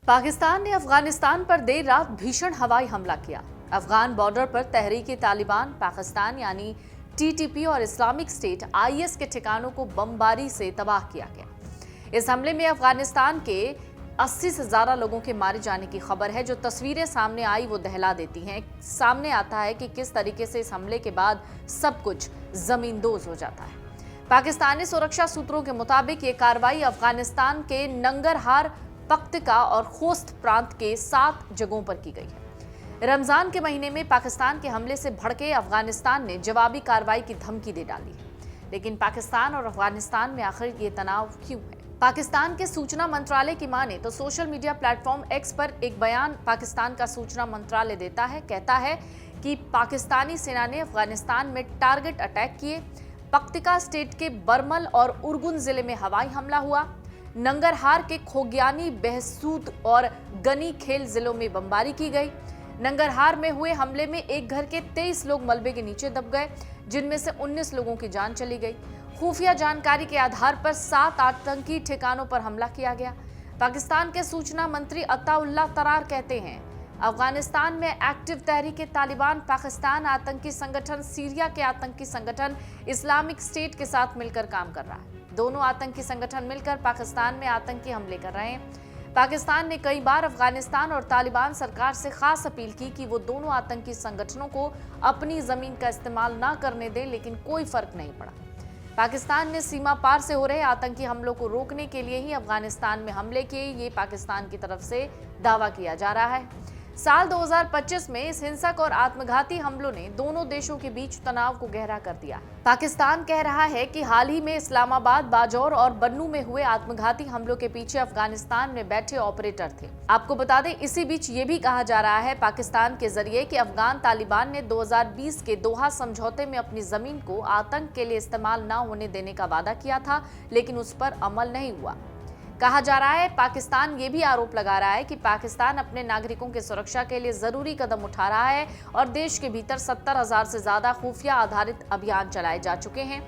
पाकिस्तान ने अफगानिस्तान पर देर रात भीषण हवाई हमला किया। अफगान बॉर्डर पर तहरीक तालिबान पाकिस्तान यानी टीटीपी और इस्लामिक स्टेट आईएस के ठिकानों को बमबारी से तबाह किया गया। इस हमले में अफगानिस्तान के 80 से ज्यादा लोगों के मारे जाने की खबर है। जो तस्वीरें सामने आई वो दहला देती हैं। सामने आता है कि किस तरीके से इस हमले के बाद सब कुछ जमींदोज हो जाता है। पाकिस्तानी सुरक्षा सूत्रों के मुताबिक ये कार्रवाई अफगानिस्तान के नंगरहार, पख्तिका और खोस्त प्रांत के 7 जगहों पर की गई है। रमजान के महीने में पाकिस्तान के हमले से भड़के अफगानिस्तान ने जवाबी कार्रवाई की धमकी दे डाली है। लेकिन पाकिस्तान और अफगानिस्तान में आखिर ये तनाव क्यों है? पाकिस्तान के सूचना मंत्रालय की माने तो सोशल मीडिया प्लेटफॉर्म एक्स पर एक बयान पाकिस्तान का सूचना मंत्रालय देता है। कहता है कि पाकिस्तानी सेना ने अफगानिस्तान में टारगेट अटैक किए। पख्तिका स्टेट के बरमल और उर्गुन जिले में हवाई हमला हुआ। नंगरहार के खोग्यानी, बहसूद और गनी खेल जिलों में बमबारी की गई। नंगरहार में हुए हमले में एक घर के 23 लोग मलबे के नीचे दब गए, जिनमें से 19 लोगों की जान चली गई। खुफिया जानकारी के आधार पर 7 आतंकी ठिकानों पर हमला किया गया। पाकिस्तान के सूचना मंत्री अताउल्लाह तरार कहते हैं, अफगानिस्तान में एक्टिव तहरीक तालिबान पाकिस्तान आतंकी संगठन सीरिया के आतंकी संगठन इस्लामिक स्टेट के साथ मिलकर काम कर रहा है। दोनों आतंकी संगठन मिलकर पाकिस्तान में आतंकी हमले कर रहे हैं। पाकिस्तान ने कई बार अफगानिस्तान और तालिबान सरकार से खास अपील की कि वो दोनों आतंकी संगठनों को अपनी जमीन का इस्तेमाल ना करने दें, लेकिन कोई फर्क नहीं पड़ा। पाकिस्तान ने सीमा पार से हो रहे आतंकी हमलों को रोकने के लिए ही अफगानिस्तान में हमले किए, ये पाकिस्तान की तरफ से दावा किया जा रहा है। साल 2025 में इस हिंसक और आत्मघाती हमलों ने दोनों देशों के बीच तनाव को गहरा कर दिया। पाकिस्तान कह रहा है कि हाल ही में इस्लामाबाद, बाजौर और बन्नू में हुए आत्मघाती हमलों के पीछे अफगानिस्तान में बैठे ऑपरेटर थे। आपको बता दें, इसी बीच ये भी कहा जा रहा है पाकिस्तान के जरिए कि अफगान तालिबान ने 2020 के दोहा समझौते में अपनी जमीन को आतंक के लिए इस्तेमाल न होने देने का वादा किया था, लेकिन उस पर अमल नहीं हुआ। कहा जा रहा है पाकिस्तान ये भी आरोप लगा रहा है कि पाकिस्तान अपने नागरिकों की सुरक्षा के लिए जरूरी कदम उठा रहा है और देश के भीतर 70,000 से ज्यादा खुफिया आधारित अभियान चलाए जा चुके हैं।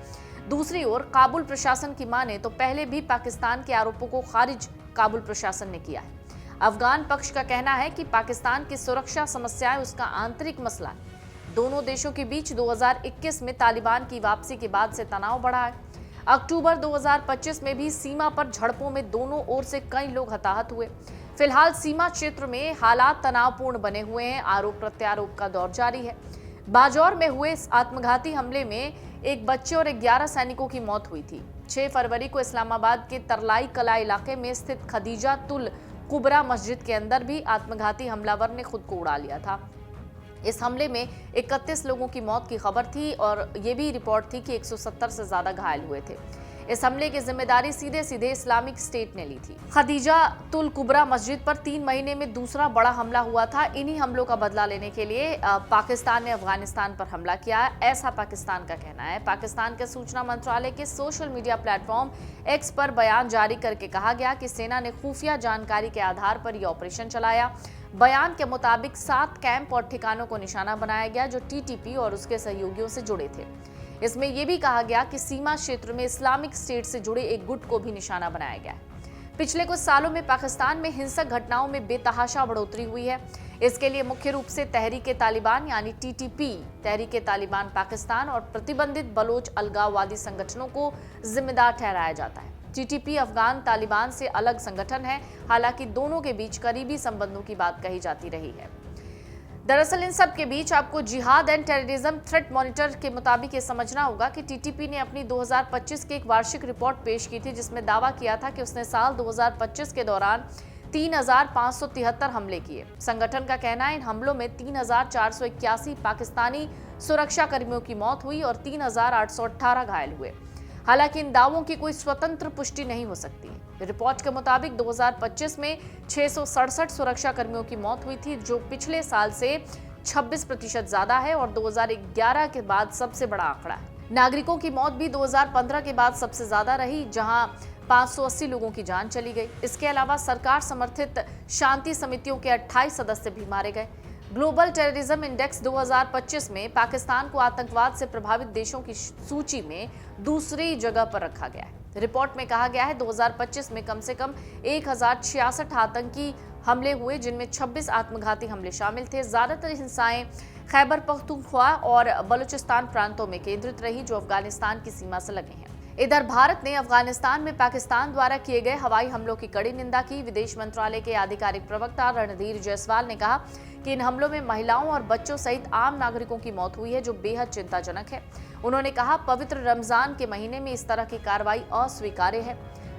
दूसरी ओर काबुल प्रशासन की माने तो पहले भी पाकिस्तान के आरोपों को खारिज काबुल प्रशासन ने किया है। अफगान पक्ष का कहना है कि पाकिस्तान की सुरक्षा समस्याएं उसका आंतरिक मसला है। दोनों देशों के बीच 2021 में तालिबान की वापसी के बाद से तनाव बढ़ा है। अक्टूबर 2025 में भी सीमा पर झड़पों में दोनों ओर से कई लोग हताहत हुए। फिलहाल सीमा क्षेत्र में हालात तनावपूर्ण बने हुए हैं। आरोप प्रत्यारोप का दौर जारी है। बाजौर में हुए इस आत्मघाती हमले में एक बच्चे और 11 सैनिकों की मौत हुई थी। 6 फरवरी को इस्लामाबाद के तरलाई कला इलाके में स्थित खदीजा तुल कुबरा मस्जिद के अंदर भी आत्मघाती हमलावर ने खुद को उड़ा लिया था। इस हमले में 31 लोगों की मौत की खबर थी और ये भी रिपोर्ट थी कि 170 से ज्यादा घायल हुए थे। इस हमले की जिम्मेदारी सीधे सीधे इस्लामिक स्टेट ने ली थी। खदीजा तुल कुबरा मस्जिद पर 3 महीने में दूसरा बड़ा हमला हुआ था। इन्हीं हमलों का बदला लेने के लिए पाकिस्तान ने अफगानिस्तान पर हमला किया, ऐसा पाकिस्तान का कहना है। पाकिस्तान के सूचना मंत्रालय के सोशल मीडिया प्लेटफॉर्म एक्स पर बयान जारी करके कहा गया कि सेना ने खुफिया जानकारी के आधार पर यह ऑपरेशन चलाया। बयान के मुताबिक 7 कैंप और ठिकानों को निशाना बनाया गया जो टीटीपी और उसके सहयोगियों से जुड़े थे। इसमें यह भी कहा गया कि सीमा क्षेत्र में इस्लामिक स्टेट से जुड़े एक गुट को भी निशाना बनाया गया है। पिछले कुछ सालों में पाकिस्तान में हिंसक घटनाओं में बेतहाशा बढ़ोतरी हुई है। इसके लिए मुख्य रूप से तहरीक तालिबान यानी टीटीपी, तहरीक तालिबान पाकिस्तान और प्रतिबंधित बलोच अलगाववादी संगठनों को जिम्मेदार ठहराया जाता है। टीटीपी अफगान तालिबान से अलग संगठन है, हालांकि दोनों के बीच करीबी संबंधों की बात कही जाती रही है। दरअसल इन सब के बीच आपको जिहाद एंड टेररिज्म थ्रेट मॉनिटर के मुताबिक ये समझना होगा कि टीटीपी ने अपनी 2025 की एक वार्षिक रिपोर्ट पेश की थी, जिसमें दावा किया था कि उसने साल 2025 के दौरान 3,573 हमले किए। संगठन का कहना है इन हमलों में 3,481 पाकिस्तानी सुरक्षा कर्मियों की मौत हुई और 3,818 घायल हुए। हालांकि इन दावों की कोई स्वतंत्र पुष्टि नहीं हो सकती। रिपोर्ट के मुताबिक 2025 में 667 सुरक्षा कर्मियों की मौत हुई थी, जो पिछले साल से 26% ज्यादा है और 2011 के बाद सबसे बड़ा आंकड़ा है। नागरिकों की मौत भी 2015 के बाद सबसे ज्यादा रही, जहां 580 लोगों की जान चली गई। इसके अलावा सरकार समर्थित शांति समितियों के 28 सदस्य भी मारे गए। ग्लोबल टेररिज्म इंडेक्स 2025 में पाकिस्तान को आतंकवाद से प्रभावित देशों की सूची में दूसरी जगह पर रखा गया है। रिपोर्ट में कहा गया है 2025 में कम से कम 1066 आतंकी हमले हुए, जिनमें 26 आत्मघाती हमले शामिल थे। ज्यादातर हिंसाएं खैबर पख्तूनख्वा और बलूचिस्तान प्रांतों में केंद्रित रही, जो अफगानिस्तान की सीमा से लगे हैं। इधर भारत ने अफगानिस्तान में पाकिस्तान द्वारा किए गए हवाई हमलों की कड़ी निंदा की। विदेश मंत्रालय के आधिकारिक प्रवक्ता रणधीर जायसवाल ने कहा कि इन हमलों में महिलाओं और बच्चों सहित आम नागरिकों की मौत हुई है, जो बेहद चिंताजनक है। उन्होंने कहा, पवित्र रमजान के महीने में इस तरह की कार्रवाई अस्वीकार्य है।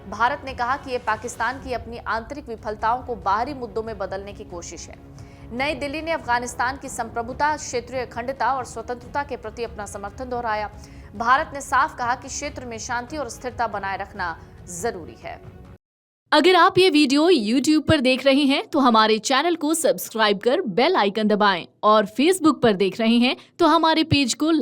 भारत ने कहा कि यह पाकिस्तान की अपनी आंतरिक विफलताओं को बाहरी मुद्दों में बदलने की कोशिश है। नई दिल्ली ने अफगानिस्तान की संप्रभुता, क्षेत्रीय अखंडता और स्वतंत्रता के प्रति अपना समर्थन दोहराया। भारत ने साफ कहा कि क्षेत्र में शांति और स्थिरता बनाए रखना जरूरी है। अगर आप ये वीडियो YouTube पर देख रहे हैं तो हमारे चैनल को सब्सक्राइब कर बेल आइकन दबाएं और Facebook पर देख रहे हैं तो हमारे पेज को लाइक